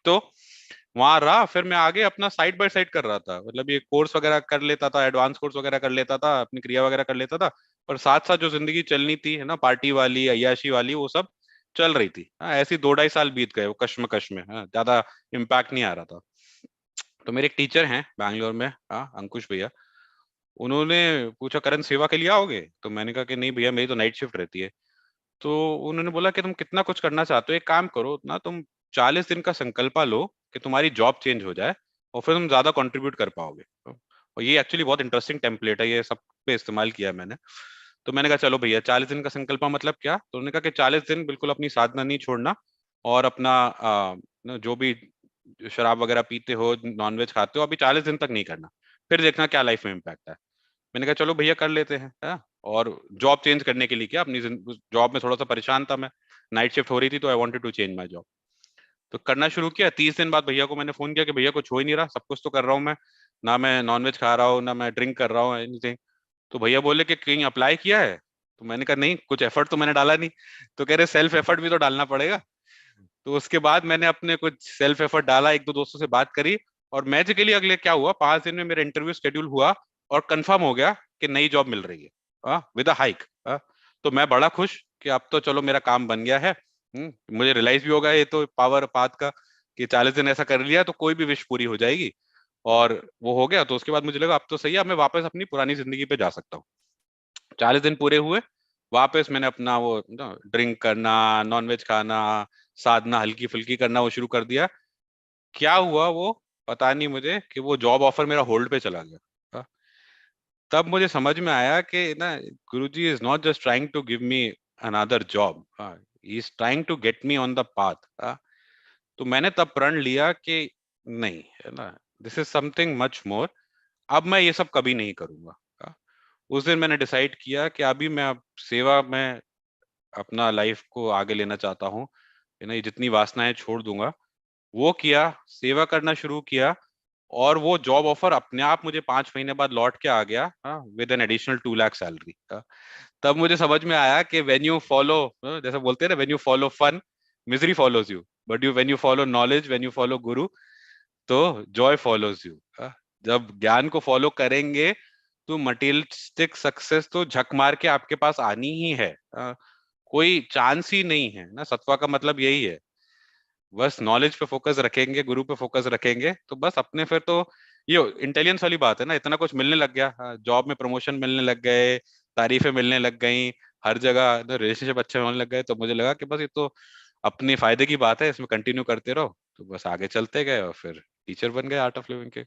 तो वहां रहा, फिर मैं आगे अपना साइड बाय साइड कर रहा था, मतलब ये कोर्स वगैरह कर लेता था, एडवांस कोर्स वगैरह कर लेता था, अपनी क्रिया वगैरह कर लेता था। पर साथ साथ जो जिंदगी चलनी थी है ना, पार्टी वाली अय्याशी वाली, वो सब चल रही थी। ऐसे 2 ढाई साल बीत गए वो कश्मकश में। ज्यादा इम्पैक्ट नहीं आ रहा था। तो मेरे एक टीचर हैं बैंगलोर में, अंकुश भैया। उन्होंने पूछा, करण सेवा के लिए आओगे? तो मैंने कहा कि नहीं भैया, मेरी तो नाइट शिफ्ट रहती है। तो उन्होंने बोला कि तुम कितना कुछ करना चाहते हो, एक काम करो ना, तुम 40 दिन का संकल्पा लो कि तुम्हारी जॉब चेंज हो जाए, और फिर तुम ज्यादा कंट्रीब्यूट कर पाओगे। और ये एक्चुअली बहुत इंटरेस्टिंग टेम्पलेट है, ये सब पे इस्तेमाल किया है मैंने। तो मैंने कहा चलो भैया, 40 दिन का संकल्पा मतलब क्या? तो उन्होंने कहा कि 40 दिन बिल्कुल अपनी साधना नहीं छोड़ना, और अपना जो भी शराब वगैरह पीते हो, नॉनवेज खाते हो, अभी 40 दिन तक नहीं करना, फिर देखना क्या लाइफ में इम्पैक्ट है। मैंने कहा चलो भैया कर लेते हैं। और जॉब चेंज करने के लिए क्या, अपनी जॉब में थोड़ा सा परेशान था मैं, नाइट शिफ्ट हो रही थी, तो I wanted to change my job. तो करना शुरू किया। 30 दिन बाद भैया को मैंने फोन किया कि भैया कुछ हो ही नहीं रहा, सब कुछ तो कर रहा हूँ मैं, ना मैं नॉनवेज खा रहा हूँ, ना मैं ड्रिंक कर रहा हूँ, एनीथिंग। तो भैया बोले कि कहीं अप्लाई किया है? तो मैंने कहा नहीं, कुछ एफर्ट तो मैंने डाला नहीं। तो कह रहे सेल्फ एफर्ट भी तो डालना पड़ेगा। तो उसके बाद मैंने अपने कुछ सेल्फ एफर्ट डाला, एक दो दोस्तों से बात करी, और मैजिकली अगले क्या हुआ, 5 दिन में मेरा इंटरव्यू शेड्यूल हुआ, और कंफर्म हो गया कि नई जॉब मिल रही है, विद अ हाइक। तो मैं बड़ा खुश कि अब तो चलो मेरा काम बन गया है। मुझे रियलाइज भी होगा ये तो पावर पाथ का, कि 40 दिन ऐसा कर लिया तो कोई भी विश पूरी हो जाएगी। और वो हो गया, तो उसके बाद मुझे लगा अब तो सही है, अब मैं वापस अपनी पुरानी जिंदगी पे जा सकता हूँ। 40 दिन पूरे हुए, वापस मैंने अपना वो ड्रिंक करना, नॉनवेज खाना, साधना हल्की फुल्की करना वो शुरू कर दिया। क्या हुआ वो पता नहीं मुझे, कि वो जॉब ऑफर मेरा होल्ड पे चला गया। हाँ, तब मुझे समझ में आया कि ना, Guruji is not just trying to give me another job, he is trying to get me on the path. तो मैंने तब प्रण लिया कि नहीं, है ना, this is something much more, अब मैं ये सब कभी नहीं करूंगा। उस दिन मैंने डिसाइड किया कि अभी मैं अब सेवा में अपना लाइफ को आगे लेना चाहता हूँ, है ना, ये जितनी वासनाएं छोड़ दूंगा। वो किया, सेवा करना शुरू किया, और वो जॉब ऑफर अपने आप मुझे 5 महीने बाद लौट के आ गया, with an additional 2 lakh salary. तब मुझे समझ में आया कि वेन यू फॉलो, जैसे बोलते हैं ना, when you follow fun, misery follows you, but you when you follow knowledge, when you follow guru, तो जॉय फॉलोज यू। जब ज्ञान को फॉलो करेंगे, तो मटेरियलिस्टिक सक्सेस तो झक मार के आपके पास आनी ही है। कोई चांस ही नहीं है ना, सत्वा का मतलब यही है। बस नॉलेज पे फोकस रखेंगे, गुरु पे फोकस रखेंगे, तो बस अपने फिर तो ये इंटेलिजेंस वाली बात है ना, इतना कुछ मिलने लग गया, जॉब में प्रमोशन मिलने लग गए, तारीफें मिलने लग गई, हर जगह रिलेशनशिप अच्छे होने लग गए। तो मुझे लगा कि बस ये तो अपने फायदे की बात है, इसमें कंटिन्यू करते रहो। तो बस आगे चलते गए, और फिर टीचर बन गए आर्ट ऑफ लिविंग के।